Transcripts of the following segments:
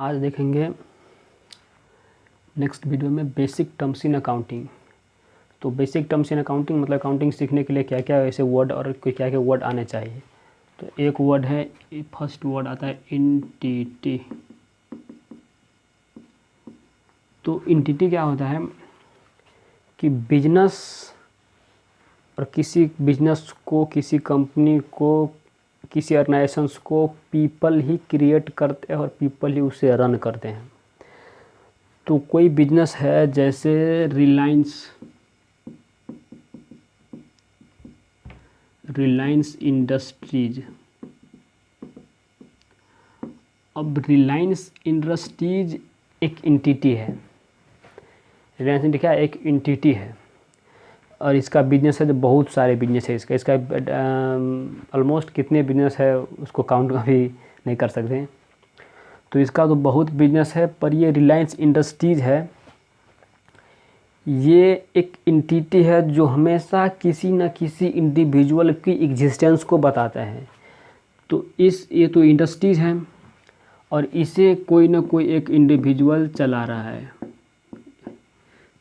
आज देखेंगे next video में बेसिक टर्म्स इन अकाउंटिंग। तो बेसिक टर्म्स इन अकाउंटिंग मतलब अकाउंटिंग सीखने के लिए क्या क्या ऐसे वर्ड और क्या क्या वर्ड आने चाहिए। तो एक वर्ड है, फर्स्ट वर्ड आता है एंटिटी। तो एंटिटी क्या होता है कि बिजनेस और किसी बिजनेस को, किसी कंपनी को, किसी ऑर्गेनाइजेशंस को पीपल ही क्रिएट करते हैं और पीपल ही उसे रन करते हैं। तो कोई बिजनेस है जैसे रिलायंस इंडस्ट्रीज। अब रिलायंस इंडस्ट्रीज एक एंटिटी है। रिलायंस इंडस्ट्रीज क्या एक एंटिटी है और इसका बिजनेस है, जो बहुत सारे बिजनेस है इसका ऑलमोस्ट कितने बिजनेस है उसको काउंट भी नहीं कर सकते। तो इसका तो बहुत बिजनेस है, पर ये रिलायंस इंडस्ट्रीज है, ये एक एंटिटी है जो हमेशा किसी न किसी इंडिविजुअल की एग्जिस्टेंस को बताता है। तो ये तो इंडस्ट्रीज है और इसे कोई ना कोई एक इंडिविजुअल चला रहा है।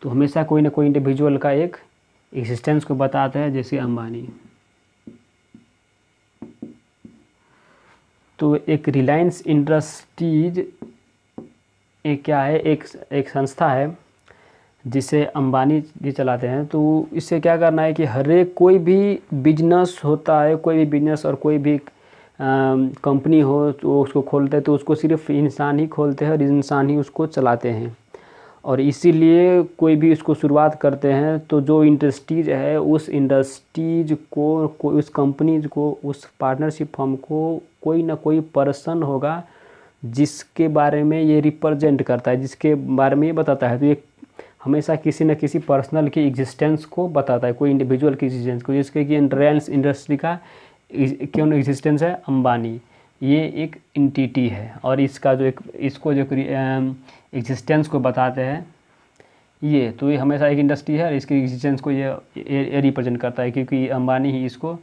तो हमेशा कोई ना कोई इंडिविजुअल का एक एग्जिस्टेंस को बताता है, जैसे अंबानी। तो एक रिलायंस इंडस्ट्रीज एक क्या है, एक संस्था है जिसे अंबानी जी चलाते हैं। तो इससे क्या करना है कि हर एक कोई भी बिजनेस होता है, कोई भी बिजनेस और कोई भी कंपनी हो तो उसको खोलते हैं, तो उसको सिर्फ इंसान ही खोलते हैं और इंसान ही उसको चलाते हैं। और इसीलिए कोई भी इसको शुरुआत करते हैं तो जो इंडस्ट्रीज है उस इंडस्ट्रीज को उस कंपनीज को, उस पार्टनरशिप फर्म को कोई ना कोई पर्सन होगा जिसके बारे में ये रिप्रेजेंट करता है, जिसके बारे में ये बताता है। तो ये हमेशा किसी न किसी पर्सनल की एग्जिस्टेंस को बताता है, कोई इंडिविजुअल की एग्जिस्टेंस को। जिसके कि रिलायंस इंडस्ट्री का क्यों एग्जिस्टेंस है, अंबानी, ये एक एंटिटी है और इसका जो इसको जो एग्जिस्टेंस को बताते हैं ये, तो ये हमेशा एक इंडस्ट्री है और इसकी एग्जिस्टेंस को ये रिप्रेजेंट करता है, क्योंकि अंबानी ही इसको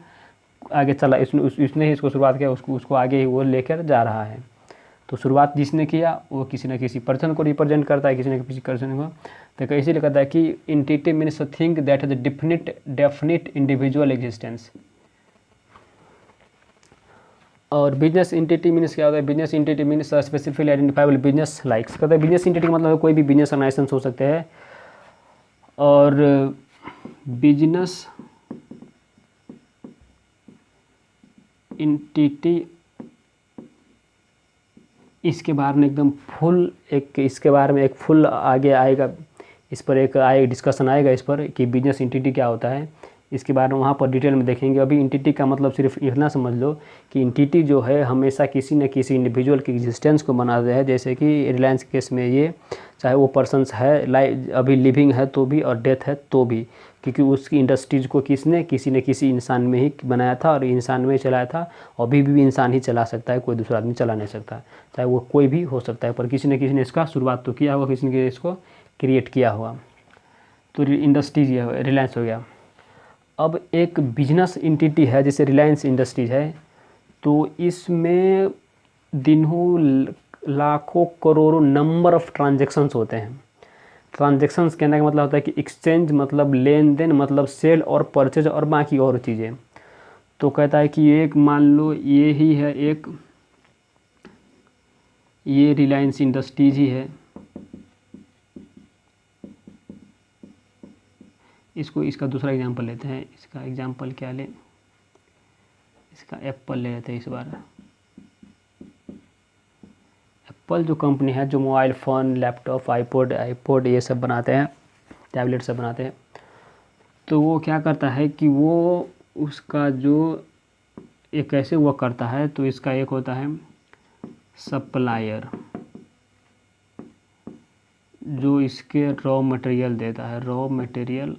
आगे चला, इसने ही इसको शुरुआत किया, उसको आगे ही वो लेकर जा रहा है। तो शुरुआत जिसने किया वो किसी न किसी पर्सन को रिप्रेजेंट करता है, किसी न किसी पर्सन को। तो इसीलिए कहता है कि entity means a thing that has definite individual existence. और बिजनेस एंटिटी मीन्स क्या होता है, business entity means specifically identifiable business likes. कहते हैं बिजनेस एंटिटी का मतलब कोई भी बिजनेस ऑर्गेनाइजेशन हो सकते हैं और बिजनेस एंटिटी इसके बारे में एकदम फुल इसके बारे में एक फुल आगे आएगा, इस पर एक डिस्कशन आएगा इस पर कि बिजनेस एंटिटी क्या होता है, इसके बारे में वहाँ पर डिटेल में देखेंगे। अभी एंटिटी का मतलब सिर्फ इतना समझ लो कि एंटिटी जो है हमेशा किसी न किसी इंडिविजुअल की एग्जिस्टेंस को बनाते हैं। जैसे कि रिलायंस केस में ये, चाहे वो पर्सनस है अभी लिविंग है तो भी और डेथ है तो भी, क्योंकि उसकी इंडस्ट्रीज को किसने, किसी न किसी इंसान में ही बनाया था और इंसान में चलाया था। अभी भी इंसान ही चला सकता है, कोई दूसरा आदमी चला नहीं सकता, चाहे वो कोई भी हो सकता है, पर किसी न किसी ने इसका शुरुआत तो किया होगा, किसी ने इसको क्रिएट किया होगा। तो इंडस्ट्रीज ये रिलायंस हो गया। अब एक बिजनेस एंटिटी है जैसे रिलायंस इंडस्ट्रीज है, तो इसमें दिनों लाखों करोड़ों नंबर ऑफ ट्रांजैक्शंस होते हैं। ट्रांजैक्शंस कहने का मतलब होता है कि एक्सचेंज मतलब लेन देन, मतलब सेल और परचेज और बाकी और चीज़ें। तो कहता है कि एक मान लो ये ही है, ये रिलायंस इंडस्ट्रीज ही है, इसका दूसरा एग्जांपल लेते हैं। इसका एग्जांपल क्या लें, इसका एप्पल ले लेते हैं इस बार। एप्पल जो कंपनी है जो मोबाइल फ़ोन, लैपटॉप, आईपॉड ये सब बनाते हैं, टैबलेट सब बनाते हैं। तो वो क्या करता है कि वो उसका जो एक कैसे वो करता है, तो इसका एक होता है सप्लायर जो इसके रॉ मटेरियल देता है, रॉ मटेरियल।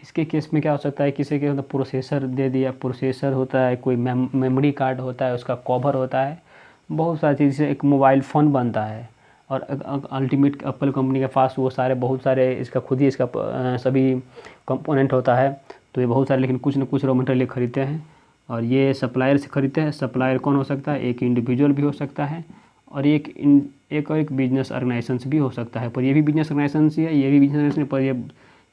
इसके केस में क्या हो सकता है, किसी के मतलब प्रोसेसर दे दिया, प्रोसेसर होता है, कोई मेमोरी कार्ड होता है, उसका कवर होता है, बहुत सारी चीज़ से एक मोबाइल फ़ोन बनता है। और अल्टीमेट एप्पल कंपनी के पास वो सारे बहुत सारे इसका खुद ही इसका सभी कंपोनेंट होता है। तो ये बहुत सारे, लेकिन कुछ न कुछ रॉ मटेरियल खरीदते हैं और ये सप्लायर से खरीदते हैं। सप्लायर कौन हो सकता है? एक इंडिविजुअल भी हो सकता है और एक बिजनेस ऑर्गेनाइजेशन भी हो सकता है। पर ये भी बिजनेस ऑर्गेनाइजेशन ही है, ये भी बिजनेस ऑर्गेनाइजेशन, पर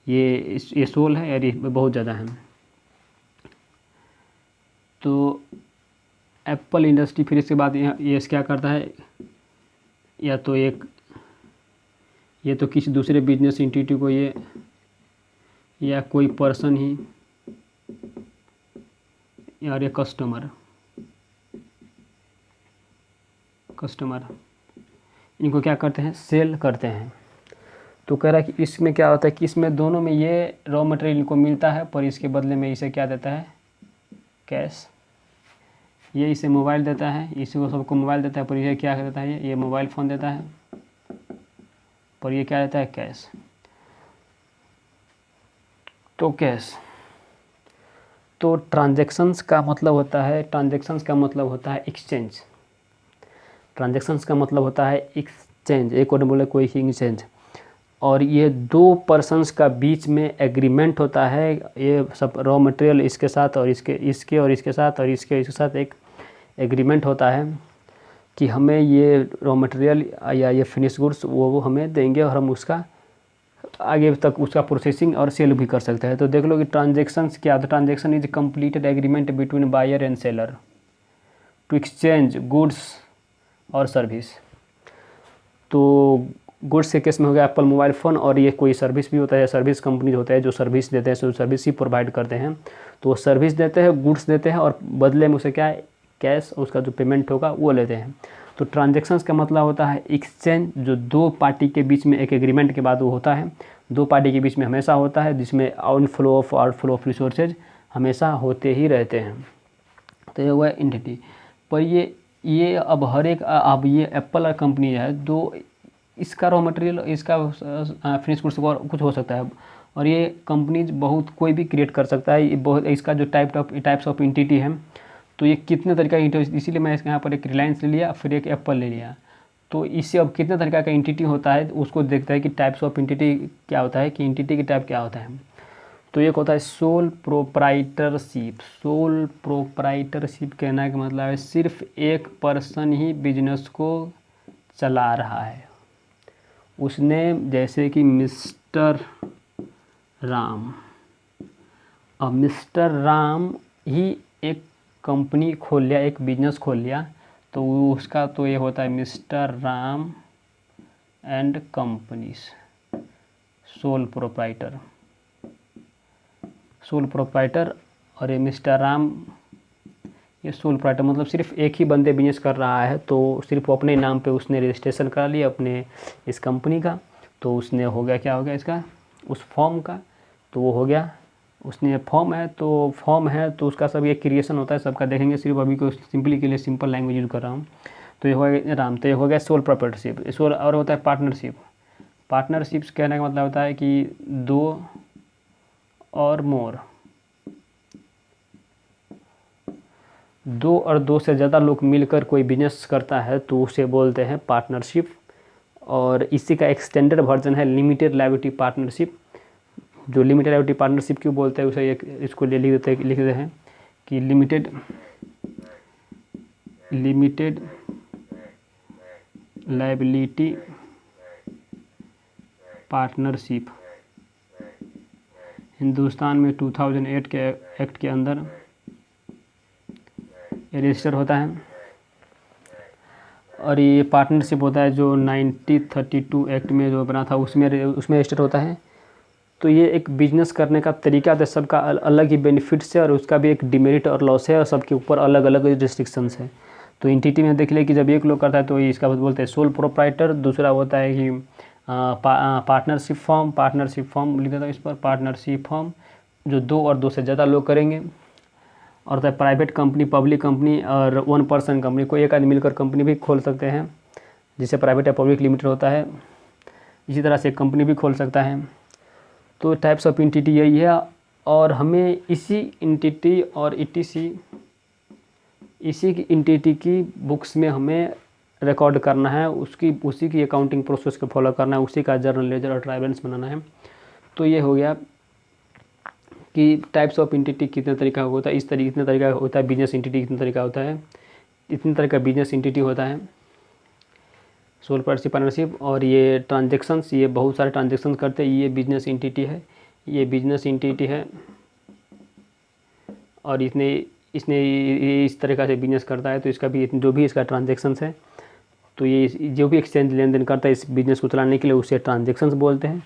ये सोल है और ये बहुत ज़्यादा है। तो एप्पल इंडस्ट्री फिर इसके बाद ये क्या करता है, या तो किसी दूसरे बिजनेस एंटिटी को ये, या कोई पर्सन ही, या ये कस्टमर इनको क्या करते हैं? सेल करते हैं। तो कह रहा है कि इसमें क्या होता है कि इसमें दोनों में ये रॉ मटेरियल इनको मिलता है, पर इसके बदले में इसे क्या देता है? कैश। ये इसे मोबाइल देता है, इसी को सबको मोबाइल देता है, पर ये क्या देता है? ये मोबाइल फ़ोन देता है, पर ये क्या देता है? कैश। तो कैश। तो ट्रांजैक्शंस का मतलब होता है एक्सचेंज। ट्रांजैक्शंस का मतलब होता है एक्सचेंज, एक और बोले कोई एक्सचेंज। और ये दो पर्सन्स का बीच में एग्रीमेंट होता है, ये सब रॉ मटेरियल इसके साथ और इसके साथ एक एग्रीमेंट होता है कि हमें ये रॉ मटेरियल या ये फिनिश गुड्स वो हमें देंगे और हम उसका आगे तक उसका प्रोसेसिंग और सेल भी कर सकते हैं। तो देख लो कि ट्रांजैक्शंस क्या होता है? Transaction is completed agreement between buyer and seller to exchange goods और सर्विस। तो गुड्स के केस में हो गया एप्पल मोबाइल फ़ोन, और ये कोई सर्विस भी होता है, सर्विस कंपनी होता है जो सर्विस देते हैं, जो सर्विस ही प्रोवाइड करते हैं। तो वो सर्विस देते हैं, गुड्स देते हैं और बदले में उसे क्या है? कैश, उसका जो पेमेंट होगा वो लेते हैं। तो ट्रांजैक्शंस का मतलब होता है एक्सचेंज, जो दो पार्टी के बीच में एक एग्रीमेंट के बाद वो होता है, दो पार्टी के बीच में हमेशा होता है, जिसमें आउटफ्लो ऑफ रिसोर्सेज हमेशा होते ही रहते हैं। तो ये हुआ एंटिटी। पर ये अब हर एक, अब ये एप्पल कंपनी है, दो इसका रॉ मटेरियल, इसका फिनिश गुड्स कुछ हो सकता है, और ये कंपनीज बहुत कोई भी क्रिएट कर सकता है। ये बहुत इसका जो टाइप्स ऑफ एंटिटी है, तो ये कितने तरीका का, इसीलिए मैं यहाँ पर एक रिलायंस ले लिया, फिर एक एप्पल ले लिया। तो इससे अब कितने तरीका का एंटिटी होता है उसको देखता है कि टाइप्स ऑफ एंटिटी क्या होता है, कि एंटिटी की टाइप क्या होता है। तो एक होता है सोल प्रोप्राइटरशिप। सोल प्रोप्राइटरशिप कहना का मतलब है सिर्फ एक पर्सन ही बिजनेस को चला रहा है। उसने, जैसे कि मिस्टर राम, अब मिस्टर राम ही एक कंपनी खोल लिया, एक बिजनेस खोल लिया, तो उसका तो ये होता है mister Ram and companies, sole proprietor. और ये मिस्टर राम, ये सोल प्रोप्राइटर मतलब सिर्फ एक ही बंदे बिजनेस कर रहा है, तो सिर्फ वो अपने नाम पे उसने रजिस्ट्रेशन करा लिया अपने इस कंपनी का। तो उसने हो गया, क्या हो गया इसका, उस फॉर्म का, तो वो हो गया, उसने फॉर्म है तो उसका सब ये क्रिएशन होता है, सबका देखेंगे। सिर्फ अभी को सिंपली के लिए सिंपल लैंग्वेज यूज कर रहा हूँ। तो ये हो गया राम, तो ये हो गया सोल प्रोप्राइटरशिप। सोल और होता है पार्टनरशिप। पार्टनरशिप्स कहने का मतलब होता है कि दो और दो से ज़्यादा लोग मिलकर कोई बिजनेस करता है तो उसे बोलते हैं पार्टनरशिप। और इसी का एक्सटेंडेड वर्जन है लिमिटेड लायबिलिटी पार्टनरशिप। जो लिमिटेड लायबिलिटी पार्टनरशिप क्यों बोलते हैं उसे इसको लिख देते हैं कि लिमिटेड लायबिलिटी पार्टनरशिप हिंदुस्तान में 2008 के एक्ट के अंदर रजिस्टर होता है। और ये पार्टनरशिप होता है जो 1932 एक्ट में जो बना था उसमें रजिस्टर होता है। तो ये एक बिजनेस करने का तरीका है, सबका अलग ही बेनिफिट्स है और उसका भी एक डिमेरिट और लॉस है और सबके ऊपर अलग अलग रिस्ट्रिक्शंस है। तो एंटिटी में देख ले कि जब एक लोग करता है तो इसका बोलते हैं सोल प्रोप्राइटर। दूसरा होता है कि पार्टनरशिप फॉर्म लिख देता हूँ इस पर, पार्टनरशिप फॉर्म जो दो और दो से ज़्यादा लोग करेंगे। और होता है प्राइवेट कंपनी, पब्लिक कंपनी और वन पर्सन कंपनी। कोई एक आदमी मिलकर कंपनी भी खोल सकते हैं, जिसे प्राइवेट या पब्लिक लिमिटेड होता है। इसी तरह से कंपनी भी खोल सकता है। तो टाइप्स ऑफ एंटिटी यही है। और हमें इसी एंटिटी और इसी की एंटिटी की बुक्स में हमें रिकॉर्ड करना है, उसी की अकाउंटिंग प्रोसेस को फॉलो करना है, उसी का जर्नल लेजर और ट्राई बैलेंस बनाना है। तो ये हो गया कि टाइप्स ऑफ एंटिटी कितने तरीका का होता है, इस तरीके कितने तरीका का होता है, बिजनेस एंटिटी कितने तरीका होता है, इतने तरह का बिजनेस एंटिटी होता है, सोल पार्टनरशिप, पार्टनरशिप। और ये ट्रांजेक्शन्स, ये बहुत सारे ट्रांजेक्शन करते हैं, ये बिजनेस एंटिटी है, ये बिजनेस एंटिटी है। और इसने इसने इस तरीक़ा से बिजनेस करता है, तो इसका भी जो भी इसका ट्रांजेक्शन्स है, तो ये जो भी एक्सचेंज लेन देन करता है इस बिजनेस को चलाने के लिए, उसे ट्रांजेक्शन्स बोलते हैं।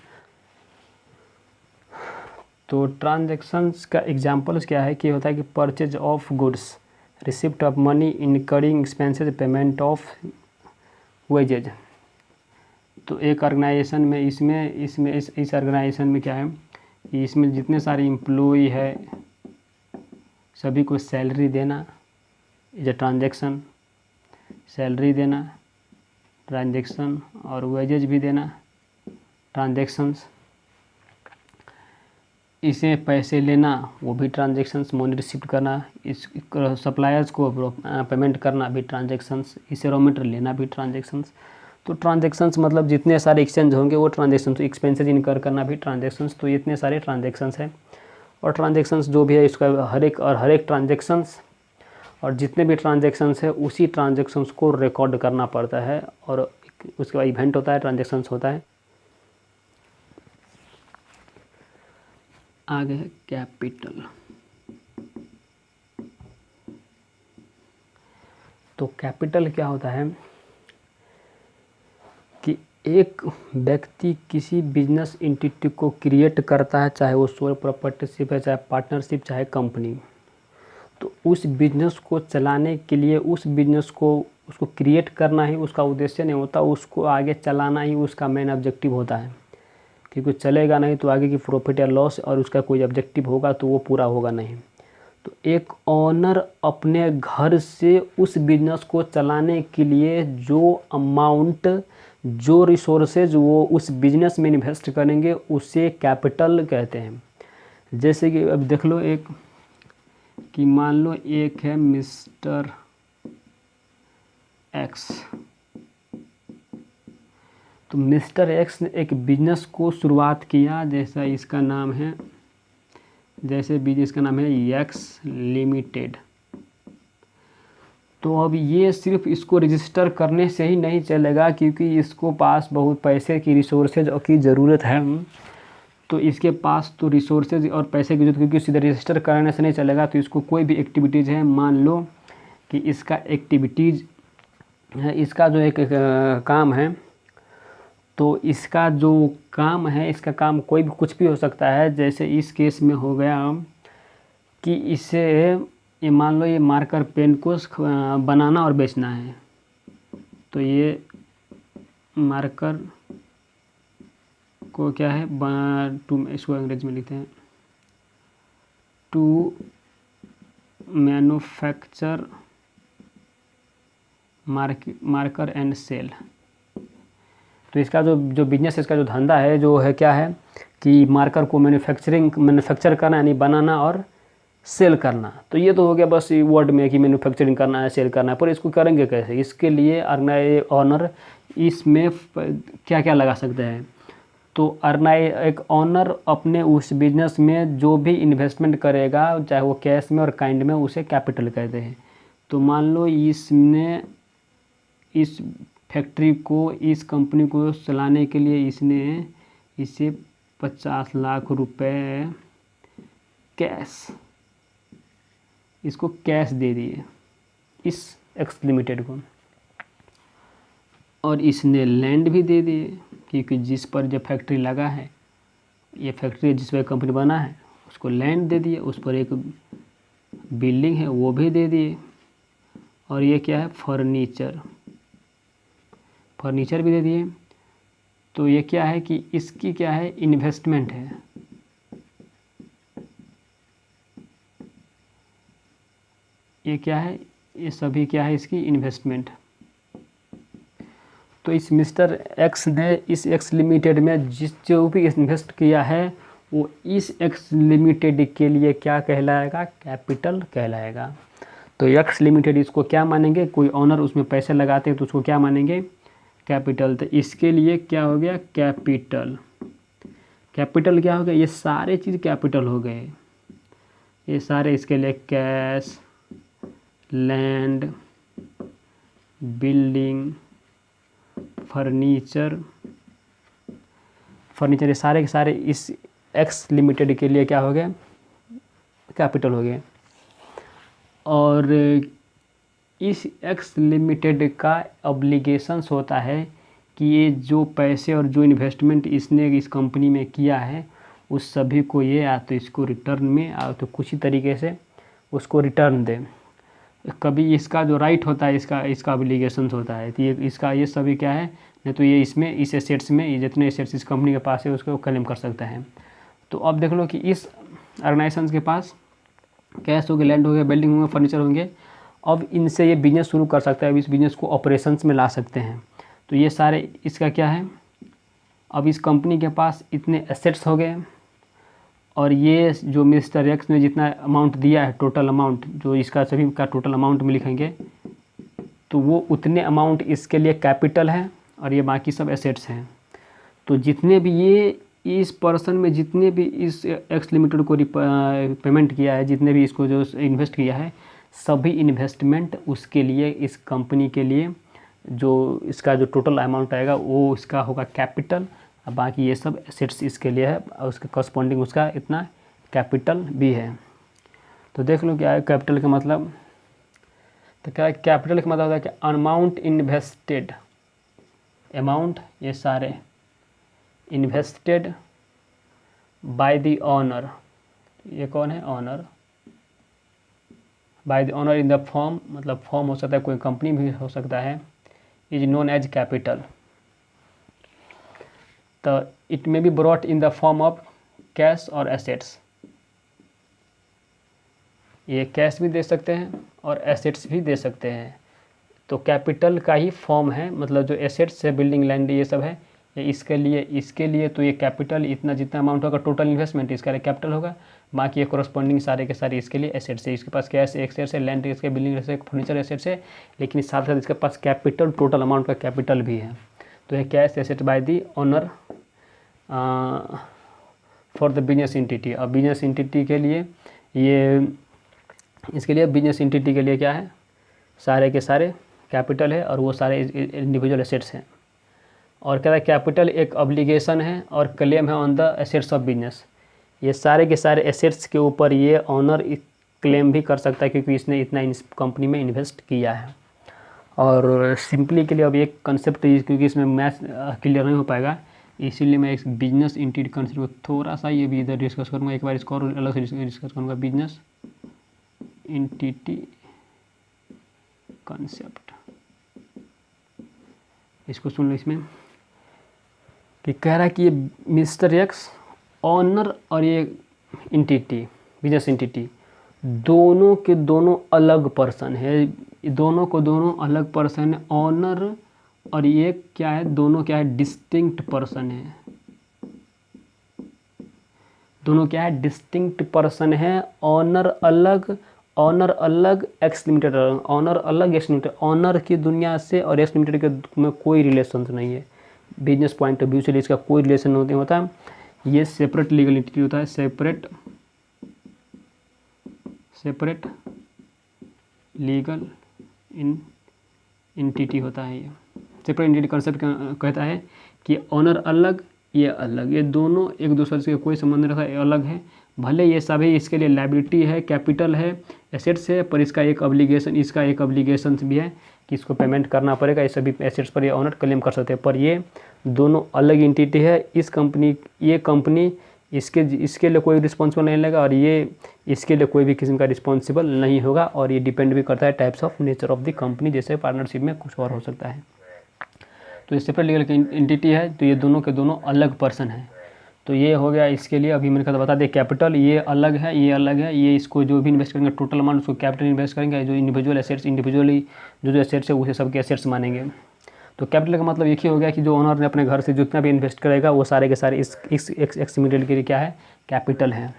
तो ट्रांजेक्शन्स का एग्जांपल्स क्या है कि होता है कि purchase of goods, receipt of money, incurring expenses, payment of wages. तो एक ऑर्गेनाइजेशन में इस ऑर्गेनाइजेशन में क्या है कि इसमें जितने सारे एम्प्लॉई है सभी को सैलरी देना इज अ ट्रांजेक्शन, सैलरी देना ट्रांजेक्शन, और वेजेज भी देना ट्रांजेक्शन्स। इसे पैसे लेना वो भी ट्रांजेक्शन्स, मनी रिसीव करना, इस सप्लायर्स को पेमेंट करना भी ट्रांजेक्शन्स, इसे रॉ मटेरियल लेना भी ट्रांजेक्शन्स। तो ट्रांजेक्शन्स मतलब जितने सारे एक्सचेंज होंगे वो ट्रांजेक्शन्स, एक्सपेंसेस इनकर करना भी ट्रांजेक्शन्स। तो इतने सारे ट्रांजेक्शन्स हैं। और ट्रांजेक्शन्स जो भी है इसका हर एक ट्रांजेक्शन्स और जितने भी ट्रांजेक्शन्स है उसी ट्रांजेक्शन्स को रिकॉर्ड करना पड़ता है, और उसके बाद इवेंट होता है, ट्रांजेक्शन्स होता है। आगे है कैपिटल। तो कैपिटल क्या होता है कि एक व्यक्ति किसी बिजनेस एंटिटी को क्रिएट करता है, चाहे वो सोल प्रॉपर्टीशिप है, चाहे पार्टनरशिप, चाहे कंपनी। तो उस बिजनेस को चलाने के लिए उस बिजनेस को उसको क्रिएट करना ही उसका उद्देश्य नहीं होता, उसको आगे चलाना ही उसका मेन ऑब्जेक्टिव होता है। क्योंकि चलेगा नहीं तो आगे की प्रॉफिट या लॉस और उसका कोई ऑब्जेक्टिव होगा तो वो पूरा होगा नहीं। तो एक ओनर अपने घर से उस बिजनेस को चलाने के लिए जो अमाउंट, जो रिसोर्सेज वो उस बिजनेस में इन्वेस्ट करेंगे उसे कैपिटल कहते हैं। जैसे कि अब देख लो एक कि मान लो एक है मिस्टर एक्स। तो मिस्टर एक्स ने एक बिजनेस को शुरुआत किया, जैसा इसका नाम है, जैसे बिजनेस का नाम है एक्स लिमिटेड। तो अब ये सिर्फ इसको रजिस्टर करने से ही नहीं चलेगा, क्योंकि इसको पास बहुत पैसे की रिसोर्सेज की ज़रूरत है। तो इसके पास तो रिसोर्सेज और पैसे की जरूरत, क्योंकि सीधे रजिस्टर करने से नहीं चलेगा। तो इसको कोई भी एक्टिविटीज़ है, मान लो कि इसका एक्टिविटीज़ है, इसका जो एक काम है, तो इसका जो काम है, इसका काम कोई भी कुछ भी हो सकता है। जैसे इस केस में हो गया कि इसे ये मान लो ये मार्कर पेन को बनाना और बेचना है। तो ये मार्कर को क्या है, इसको अंग्रेजी में लिखते हैं to manufacture marker and sell. तो इसका जो बिजनेस है, इसका जो धंधा है, जो है क्या है कि मार्कर को मैन्युफैक्चर करना, यानी बनाना और सेल करना। तो ये तो हो गया बस वर्ड में कि मैन्युफैक्चरिंग करना है, सेल करना है, पर इसको करेंगे कैसे? इसके लिए ऑनर इसमें क्या क्या लगा सकते हैं। तो एक ऑनर अपने उस बिजनेस में जो भी इन्वेस्टमेंट करेगा, चाहे वो कैश में और काइंड में, उसे कैपिटल कहते हैं। तो मान लो इसने इस फैक्ट्री को, इस कंपनी को चलाने के लिए इसने इसे 50 लाख रुपए कैश, इसको कैश दे दिए इस एक्स लिमिटेड को, और इसने लैंड भी दे दिए, क्योंकि जिस पर जो फैक्ट्री लगा है, ये फैक्ट्री जिस पर कंपनी बना है उसको लैंड दे दिए, उस पर एक बिल्डिंग है वो भी दे दिए, और ये क्या है, फर्नीचर भी दे दिए। तो ये क्या है कि इसकी क्या है, इन्वेस्टमेंट है। ये क्या है, ये सभी क्या है, इसकी इन्वेस्टमेंट। तो इस मिस्टर एक्स ने इस एक्स लिमिटेड में जो भी इन्वेस्ट किया है वो इस एक्स लिमिटेड के लिए क्या कहलाएगा, कैपिटल कहलाएगा। तो एक्स लिमिटेड इसको क्या मानेंगे, कोई ऑनर उसमें पैसे लगाते हैं तो उसको क्या मानेंगे, कैपिटल। तो इसके लिए क्या हो गया, कैपिटल। कैपिटल क्या हो गया, ये सारे चीज़ कैपिटल हो गए। ये सारे इसके लिए कैश, लैंड, बिल्डिंग, फर्नीचर, ये सारे के सारे इस एक्स लिमिटेड के लिए क्या हो गए, कैपिटल हो गए। और इस एक्स लिमिटेड का ऑब्लिगेशंस होता है कि ये जो पैसे और जो इन्वेस्टमेंट इसने इस कंपनी में किया है उस सभी को ये या तो इसको रिटर्न में या तो कुछ ही तरीके से उसको रिटर्न दे। कभी इसका जो राइट होता है इसका ऑब्लिगेशंस होता है, तो ये इसका ये सभी क्या है, नहीं तो ये इसमें इस एसेट्स में ये जितने एसेट्स इस कंपनी के पास है उसको क्लेम कर सकता है। तो अब देख लो कि इस ऑर्गेनाइजेशन के पास कैश हो गया, लैंड हो गया, बिल्डिंग होंगे, फर्नीचर होंगे। अब इनसे ये बिजनेस शुरू कर सकता है, अब इस बिज़नेस को ऑपरेशंस में ला सकते हैं। तो ये सारे इसका क्या है, अब इस कंपनी के पास इतने एसेट्स हो गए और ये जो मिस्टर एक्स ने जितना अमाउंट दिया है, टोटल अमाउंट जो इसका सभी का टोटल अमाउंट में लिखेंगे तो वो उतने अमाउंट इसके लिए कैपिटल है और ये बाकी सब एसेट्स हैं। तो जितने भी ये इस पर्सन में जितने भी इस एक्स लिमिटेड को पेमेंट किया है, जितने भी इसको जो इन्वेस्ट किया है, सभी इन्वेस्टमेंट उसके लिए इस कंपनी के लिए जो इसका जो टोटल अमाउंट आएगा वो इसका होगा कैपिटल, और बाकी ये सब एसेट्स इसके लिए है और उसके करस्पॉन्डिंग उसका इतना कैपिटल भी है। तो देख लो क्या है कैपिटल का मतलब। तो क्या कैपिटल का मतलब होता है कि अमाउंट इन्वेस्टेड, अमाउंट ये सारे इन्वेस्टेड बाय द ओनर, ये कौन है, owner, bye the owner in the form, मतलब फॉर्म हो सकता है कोई कंपनी भी हो सकता है, इज नोन एज कैपिटल। तो it may be brought in the form of cash और एसेट्स, ये कैश भी दे सकते हैं और एसेट्स भी दे सकते हैं। तो कैपिटल का ही फॉर्म है, मतलब जो एसेट्स है, बिल्डिंग, लैंड, ये सब है, ये इसके लिए तो ये कैपिटल इतना जितना अमाउंट होगा टोटल इन्वेस्टमेंट इसका लिए कैपिटल होगा, बाकी ये कोरस्पॉन्डिंग सारे के सारे इसके लिए एसेट्स है। इसके पास कैश एसेट्स है, लैंड इसके, बिल्डिंग एसेट्स, फर्नीचर एसेट्स है, लेकिन साथ साथ इसके पास कैपिटल, टोटल अमाउंट का कैपिटल भी है। तो ये cash asset by the owner for the business entity. अब बिजनेस एंटिटी के लिए ये इसके लिए बिजनेस एंटिटी के लिए क्या है, सारे के सारे कैपिटल है और वो सारे इंडिविजुअल एसेट्स हैं। और कहता है कैपिटल एक ऑब्लिगेशन है और क्लेम है on the assets of business. ये सारे के सारे एसेट्स के ऊपर ये ऑनर क्लेम भी कर सकता है क्योंकि इसने इतना इस कंपनी में इन्वेस्ट किया है। और सिंपली के लिए अब एक कंसेप्ट, क्योंकि इसमें मैथ क्लियर नहीं हो पाएगा, इसीलिए मैं इस बिजनेस एंटिटी कंसेप्ट को थोड़ा सा ये भी इधर डिस्कस करूँगा, एक बार इसको और अलग से डिस्कस करूँगा। बिजनेस एंटिटी कंसेप्ट, इसको सुन लो। इसमें कि कह रहा है कि ये मिस्टर एक्स ऑनर और ये एंटिटी, बिजनेस एंटिटी, दोनों के दोनों अलग पर्सन है, दोनों को दोनों अलग पर्सन है। ऑनर और ये क्या है, दोनों क्या है, डिस्टिंक्ट पर्सन है, दोनों क्या है, डिस्टिंक्ट पर्सन है। ऑनर अलग एक्स लिमिटेड, ऑनर अलग एक्स लिमिटेड। ऑनर की दुनिया से और एक्स लिमिटेड के में कोई रिलेशन नहीं है, बिजनेस पॉइंट ऑफ व्यू से इसका कोई रिलेशन नहीं होता। ये सेपरेट लीगल एंटिटी होता है, सेपरेट लीगल एंटिटी होता है। ये सेपरेट एंटिटी कंसेप्ट कहता है कि ऑनर अलग, ये अलग, ये दोनों एक दूसरे से कोई संबंध नहीं रखता, ये अलग है। भले ये सभी इसके लिए लायबिलिटी है, कैपिटल है, एसेट्स है, पर इसका एक ऑब्लिगेशन भी है कि इसको पेमेंट करना पड़ेगा। ये सभी एसेट्स पर ये ऑनर क्लेम कर सकते हैं, पर ये दोनों अलग एंटिटी है। ये कंपनी इसके लिए कोई रिस्पॉन्सिबल नहीं लेगा और ये इसके लिए कोई भी किस्म का रिस्पॉन्सिबल नहीं होगा। और ये डिपेंड भी करता है types of nature of the company, जैसे पार्टनरशिप में कुछ और हो सकता है। तो ये सेपरेट लीगल एंटिटी है, तो ये दोनों के दोनों अलग पर्सन हैं। तो ये हो गया इसके लिए। अभी मैंने कहा बता दें, कैपिटल ये अलग है, ये अलग है। ये इसको जो भी इन्वेस्ट करेंगे टोटल अमाउंट उसको कैपिटल इन्वेस्ट करेंगे। जो इंडिविजुअल एसेट्स, इंडिविजुअली जो एसेट्स है उसे सबके एसेट्स मानेंगे। तो कैपिटल का मतलब एक ही हो गया कि जो ओनर ने अपने घर से जितना भी इन्वेस्ट करेगा वो सारे के सारे इस एक्स लिमिटेड के लिए क्या है, कैपिटल है।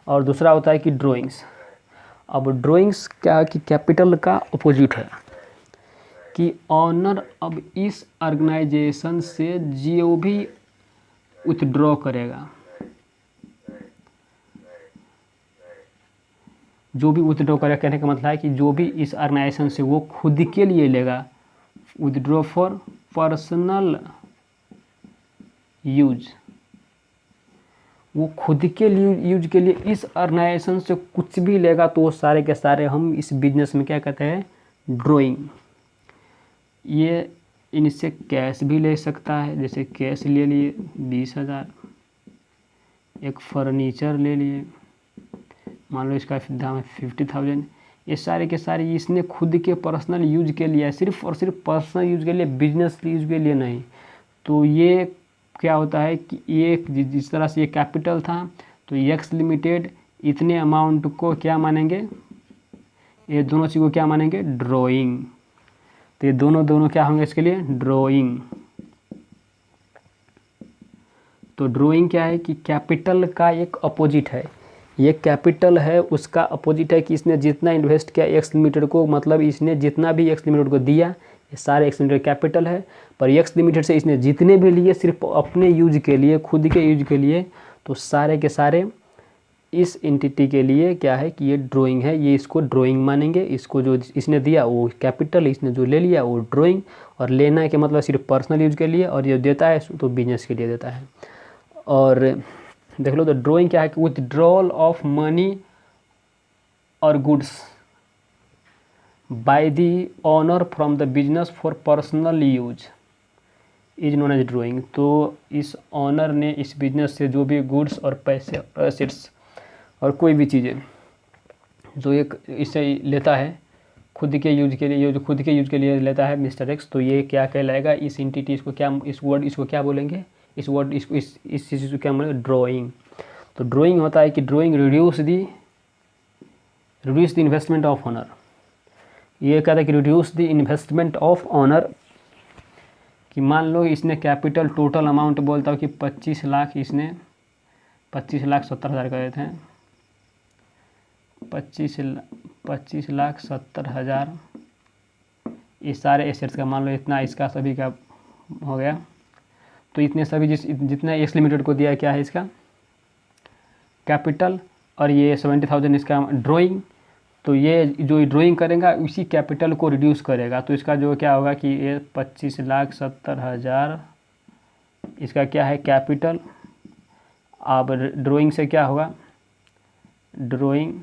और दूसरा होता है कि ड्राइंग्स। अब ड्राइंग्स क्या कि कैपिटल का अपोजिट है कि ऑनर अब इस ऑर्गेनाइजेशन से जो भी विथड्रॉ करेगा, जो भी विथड्रॉ करेगा, कहने का मतलब है कि जो भी इस ऑर्गेनाइजेशन से वो खुद के लिए लेगा, विथड्रॉ फॉर पर्सनल यूज, वो खुद के लिए यूज के लिए इस ऑर्गेनाइजेशन से कुछ भी लेगा तो वो सारे के सारे हम इस बिजनेस में क्या कहते हैं, ड्राइंग। ये इनसे कैश भी ले सकता है, जैसे कैश ले लिए 20,000, एक फर्नीचर ले लिए, मान लो इसका दाम है 50,000। ये सारे के सारे इसने खुद के पर्सनल यूज के लिए, सिर्फ और सिर्फ पर्सनल यूज के लिए, बिजनेस यूज के लिए नहीं। तो ये क्या होता है कि ये जिस तरह से ये कैपिटल था, तो एक्स लिमिटेड इतने अमाउंट को क्या मानेंगे, ये दोनों चीज़ को क्या मानेंगे, ड्राइंग। तो ये दोनों क्या होंगे इसके लिए, ड्राइंग। तो ड्राइंग क्या है कि कैपिटल का एक अपोजिट है, ये कैपिटल है उसका अपोजिट है कि इसने जितना इन्वेस्ट किया एक्स लिमिटेड को, मतलब इसने जितना भी एक्स लिमिटेड को दिया, ये सारे एक्स लिमिटेड कैपिटल है। पर एक्स लिमिटेड से इसने जितने भी लिए सिर्फ अपने यूज के लिए, खुद के यूज के लिए, तो सारे के सारे इस एंटिटी के लिए क्या है कि ये ड्राइंग है, ये इसको ड्राइंग मानेंगे। इसको जो इसने दिया वो कैपिटल, इसने जो ले लिया वो ड्राइंग। और लेना के मतलब सिर्फ पर्सनल यूज के लिए, और ये देता है तो बिजनेस के लिए देता है। और देख लो तो ड्राइंग क्या है कि विथड्रॉल ऑफ मनी और goods by the owner from the business for personal use is known as drawing. तो इस ऑनर ने इस बिजनेस से जो भी गुड्स और पैसे, एसेट्स और कोई भी चीज़ें जो एक इससे लेता है खुद के यूज के लिए, जो खुद के यूज के लिए लेता है मिस्टर एक्स, तो ये क्या कहलाएगा, इस एंटिटी इसको क्या, इस वर्ड इसको क्या बोलेंगे, इस वर्ड इसको इस चीज़ को क्या बोलेंगे, ड्राइंग। तो ड्राइंग होता है कि drawing reduce the investment of owner. ये कहता है कि reduce the investment of owner, कि मान लो इसने कैपिटल टोटल अमाउंट बोलता हूँ कि 25 लाख, इसने 25,70,000 करे थे, 25,70,000 इस सारे एसेट्स का, मान लो इतना इसका सभी का हो गया। तो इतने सभी जितना एक्स लिमिटेड को दिया क्या है इसका कैपिटल, और ये 70,000 इसका ड्राइंग। तो ये जो ड्राइंग करेगा उसी कैपिटल को रिड्यूस करेगा, तो इसका जो क्या होगा कि ये 25,70,000 इसका क्या है कैपिटल। अब ड्राइंग से क्या होगा, ड्राइंग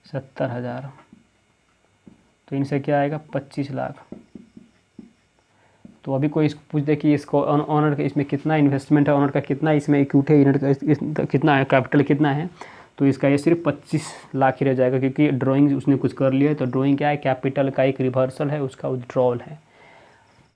70,000, तो इनसे क्या आएगा 25 लाख। तो अभी कोई इसको पूछ दे कि इसको ऑनर का इसमें कितना इन्वेस्टमेंट है, ऑनर का कितना इसमें इक्विटी है, यूनिट का कितना है, कैपिटल कितना है, तो इसका ये सिर्फ 25 लाख ही रह जाएगा, क्योंकि ड्राइंग उसने कुछ कर लिया है। तो ड्राइंग क्या है, कैपिटल का एक रिवर्सल है, उसका विथड्रॉल है।